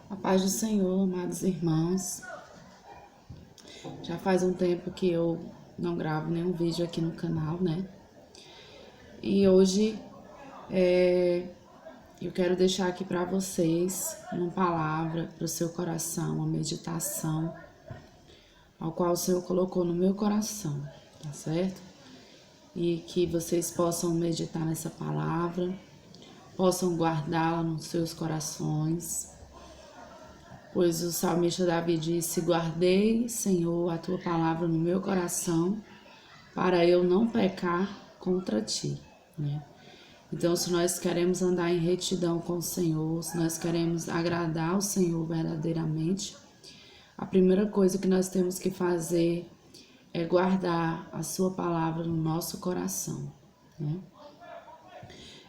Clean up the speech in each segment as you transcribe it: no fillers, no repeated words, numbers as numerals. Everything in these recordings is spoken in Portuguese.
A paz do Senhor, amados irmãos. Já faz um tempo que eu não gravo nenhum vídeo aqui no canal, né? E hoje eu quero deixar aqui para vocês uma palavra para o seu coração, uma meditação, ao qual o Senhor colocou no meu coração, tá certo? E que vocês possam meditar nessa palavra, possam guardá-la nos seus corações. Pois o salmista Davi disse: guardei, Senhor, a tua palavra no meu coração, para eu não pecar contra ti, né? Então, se nós queremos andar em retidão com o Senhor, se nós queremos agradar o Senhor verdadeiramente, a primeira coisa que nós temos que fazer é guardar a sua palavra no nosso coração, né?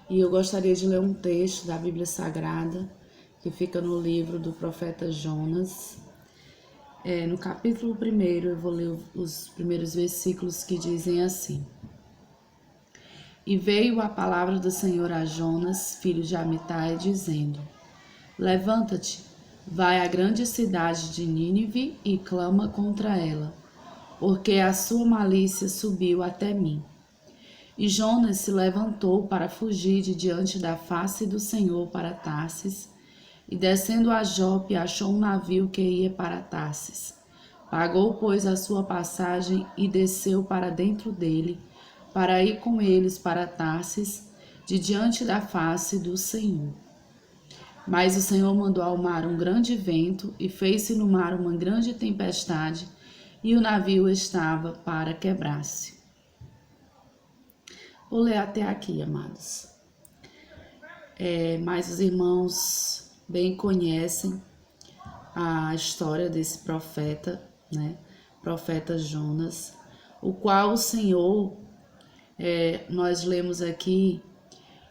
E eu gostaria de ler um texto da Bíblia Sagrada, que fica no livro do profeta Jonas. No capítulo 1, eu vou ler os primeiros versículos que dizem assim: E veio a palavra do Senhor a Jonas, filho de Amitai, dizendo: Levanta-te, vai à grande cidade de Nínive e clama contra ela, porque a sua malícia subiu até mim. E Jonas se levantou para fugir de diante da face do Senhor para Tarsis, e descendo a Jope, achou um navio que ia para Tarsis. Pagou, pois, a sua passagem e desceu para dentro dele, para ir com eles para Tarsis, de diante da face do Senhor. Mas o Senhor mandou ao mar um grande vento, e fez-se no mar uma grande tempestade, e o navio estava para quebrar-se. Vou ler até aqui, amados. Mas os irmãos bem conhecem a história desse profeta, né? Profeta Jonas, o qual o Senhor, nós lemos aqui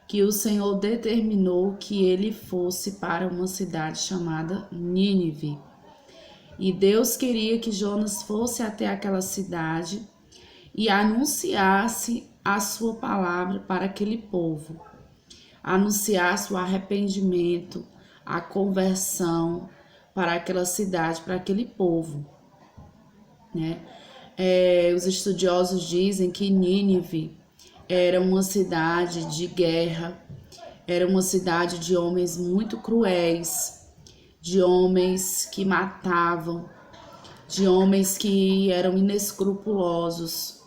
que o Senhor determinou que ele fosse para uma cidade chamada Nínive. E Deus queria que Jonas fosse até aquela cidade e anunciasse a sua palavra para aquele povo, anunciasse o arrependimento, a conversão para aquela cidade, para aquele povo, né? Os estudiosos dizem que Nínive era uma cidade de guerra, era uma cidade de homens muito cruéis, de homens que matavam, de homens que eram inescrupulosos.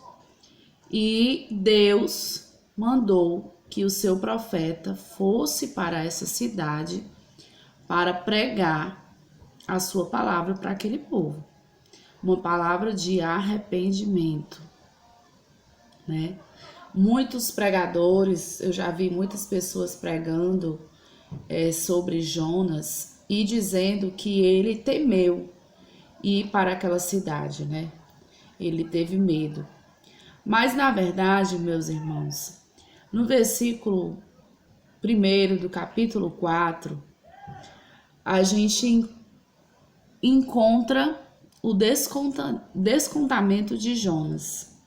E Deus mandou que o seu profeta fosse para essa cidade para pregar a sua palavra para aquele povo. Uma palavra de arrependimento, né? Muitos pregadores, eu já vi muitas pessoas pregando sobre Jonas e dizendo que ele temeu ir para aquela cidade, né? Ele teve medo. Mas, na verdade, meus irmãos, no versículo 1 do capítulo 4, a gente encontra o descontamento de Jonas,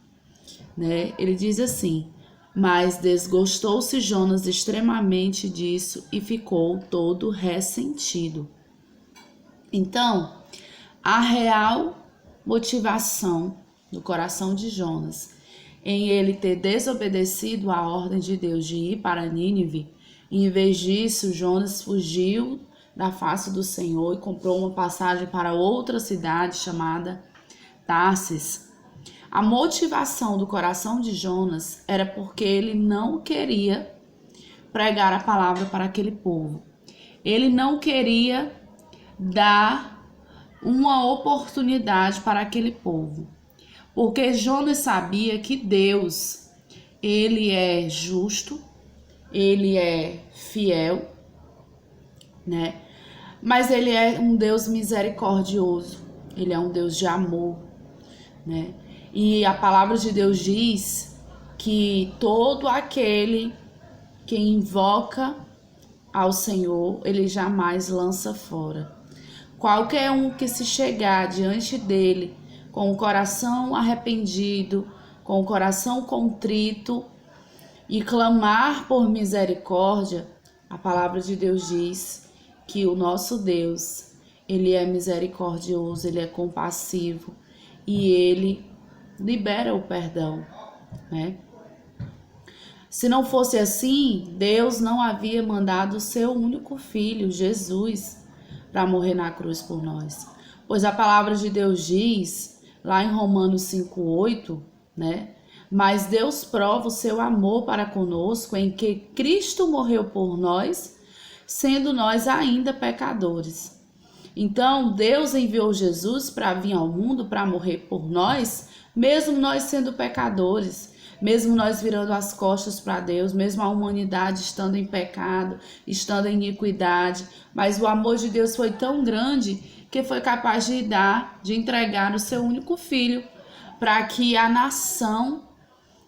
né? Ele diz assim: mas desgostou-se Jonas extremamente disso e ficou todo ressentido. Então, a real motivação do coração de Jonas em ele ter desobedecido a ordem de Deus de ir para Nínive, e em vez disso, Jonas fugiu da face do Senhor e comprou uma passagem para outra cidade chamada Tarsis. A motivação do coração de Jonas era porque ele não queria pregar a palavra para aquele povo. Ele não queria dar uma oportunidade para aquele povo. Porque Jonas sabia que Deus, ele é justo, ele é fiel, né? Mas ele é um Deus misericordioso, ele é um Deus de amor, né? E a palavra de Deus diz que todo aquele que invoca ao Senhor, ele jamais lança fora. Qualquer um que se chegar diante dele com o coração arrependido, com o coração contrito e clamar por misericórdia, a palavra de Deus diz que o nosso Deus, ele é misericordioso, ele é compassivo e ele libera o perdão, né? Se não fosse assim, Deus não havia mandado o seu único filho, Jesus, para morrer na cruz por nós. Pois a palavra de Deus diz, lá em Romanos 5:8, né? Mas Deus prova o seu amor para conosco em que Cristo morreu por nós, sendo nós ainda pecadores. Então, Deus enviou Jesus para vir ao mundo para morrer por nós, mesmo nós sendo pecadores, mesmo nós virando as costas para Deus, mesmo a humanidade estando em pecado, estando em iniquidade. Mas o amor de Deus foi tão grande que foi capaz de entregar o seu único filho para que a nação,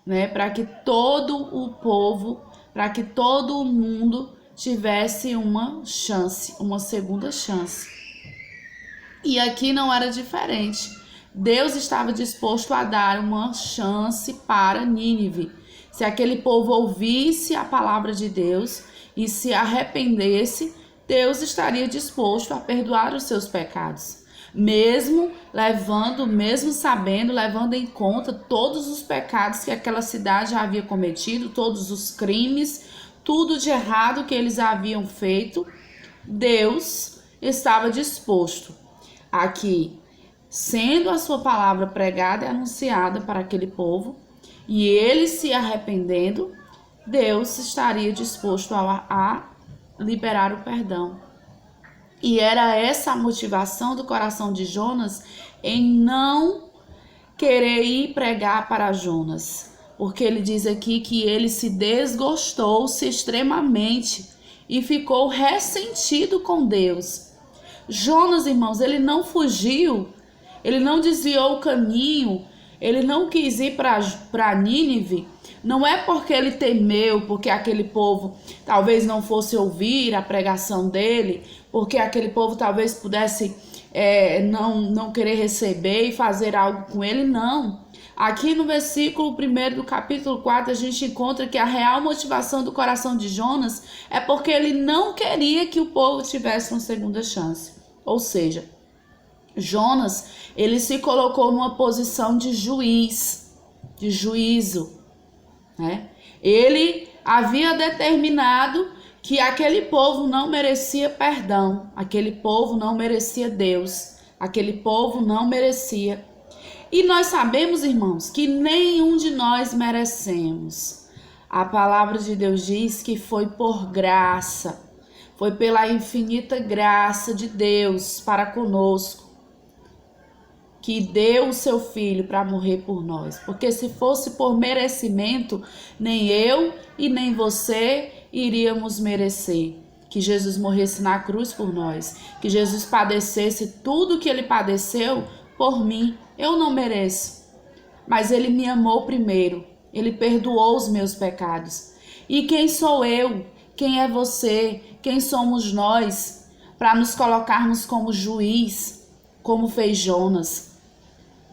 né, para que todo o povo, para que todo o mundo tivesse uma chance, uma segunda chance. E aqui não era diferente. Deus estava disposto a dar uma chance para Nínive. Se aquele povo ouvisse a palavra de Deus e se arrependesse, Deus estaria disposto a perdoar os seus pecados. Mesmo sabendo, levando em conta todos os pecados que aquela cidade havia cometido, todos os crimes, tudo de errado que eles haviam feito, Deus estava disposto a que, sendo a sua palavra pregada e anunciada para aquele povo, e eles se arrependendo, Deus estaria disposto a liberar o perdão. E era essa a motivação do coração de Jonas em não querer ir pregar para Jonas. Porque ele diz aqui que ele se desgostou-se extremamente e ficou ressentido com Deus. Jonas, irmãos, ele não fugiu, ele não desviou o caminho, ele não quis ir para Nínive. Não é porque ele temeu, porque aquele povo talvez não fosse ouvir a pregação dele, porque aquele povo talvez pudesse não querer receber e fazer algo com ele, não. Aqui no versículo 1 do capítulo 4, a gente encontra que a real motivação do coração de Jonas é porque ele não queria que o povo tivesse uma segunda chance. Ou seja, Jonas, ele se colocou numa posição de juiz, de juízo, né? Ele havia determinado que aquele povo não merecia perdão, aquele povo não merecia Deus, aquele povo não merecia. E nós sabemos, irmãos, que nenhum de nós merecemos. A palavra de Deus diz que foi por graça, foi pela infinita graça de Deus para conosco, que deu o seu filho para morrer por nós. Porque se fosse por merecimento, nem eu e nem você iríamos merecer que Jesus morresse na cruz por nós, que Jesus padecesse tudo que ele padeceu por mim. Eu não mereço, mas ele me amou primeiro, ele perdoou os meus pecados. E quem sou eu? Quem é você? Quem somos nós para nos colocarmos como juiz, como fez Jonas,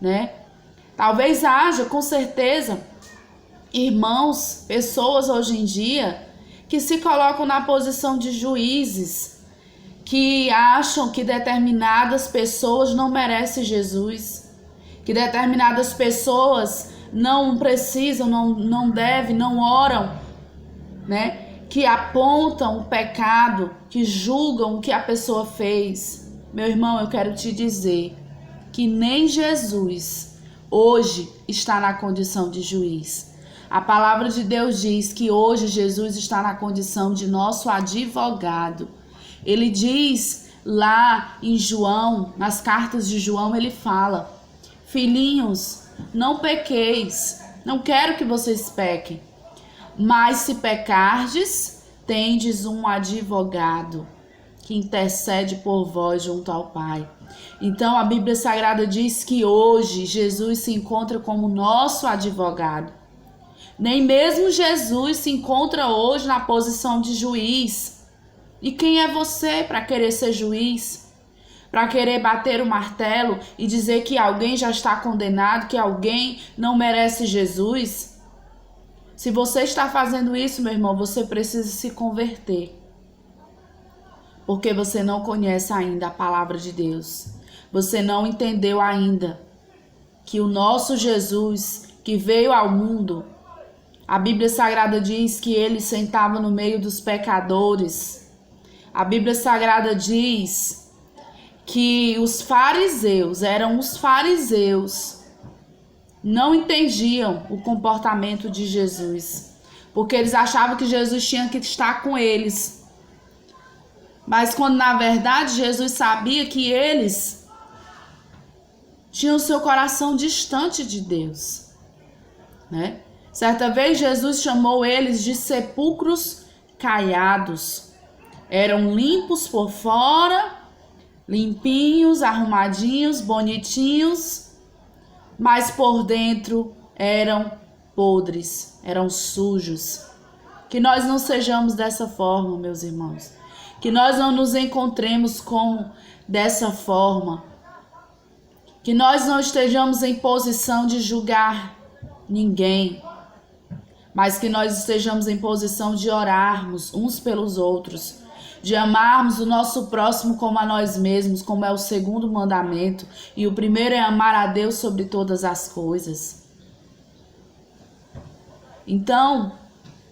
né? Talvez haja, com certeza, irmãos, pessoas hoje em dia que se colocam na posição de juízes, que acham que determinadas pessoas não merecem Jesus, que determinadas pessoas não precisam, não devem, não oram, né? Que apontam o pecado, que julgam o que a pessoa fez. Meu irmão, eu quero te dizer que nem Jesus hoje está na condição de juiz. A palavra de Deus diz que hoje Jesus está na condição de nosso advogado. Ele diz lá em João, nas cartas de João, ele fala: filhinhos, não pequeis, não quero que vocês pequem, mas se pecardes, tendes um advogado que intercede por vós junto ao Pai. Então a Bíblia Sagrada diz que hoje Jesus se encontra como nosso advogado. Nem mesmo Jesus se encontra hoje na posição de juiz. E quem é você para querer ser juiz? Para querer bater o martelo e dizer que alguém já está condenado, que alguém não merece Jesus? Se você está fazendo isso, meu irmão, você precisa se converter. Porque você não conhece ainda a palavra de Deus. Você não entendeu ainda que o nosso Jesus, que veio ao mundo, a Bíblia Sagrada diz que ele sentava no meio dos pecadores. A Bíblia Sagrada diz que os fariseus, não entendiam o comportamento de Jesus, porque eles achavam que Jesus tinha que estar com eles. Mas quando na verdade Jesus sabia que eles tinham seu coração distante de Deus, né? Certa vez Jesus chamou eles de sepulcros caiados. Eram limpos por fora, limpinhos, arrumadinhos, bonitinhos, mas por dentro eram podres, eram sujos. Que nós não sejamos dessa forma, meus irmãos. Que nós não nos encontremos como dessa forma. Que nós não estejamos em posição de julgar ninguém, mas que nós estejamos em posição de orarmos uns pelos outros, de amarmos o nosso próximo como a nós mesmos, como é o segundo mandamento, e o primeiro é amar a Deus sobre todas as coisas. Então,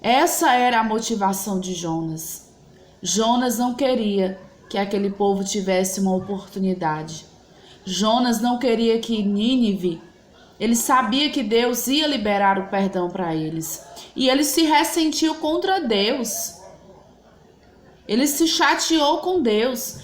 essa era a motivação de Jonas. Jonas não queria que aquele povo tivesse uma oportunidade. Jonas não queria que Nínive, ele sabia que Deus ia liberar o perdão para eles. E ele se ressentiu contra Deus. Ele se chateou com Deus,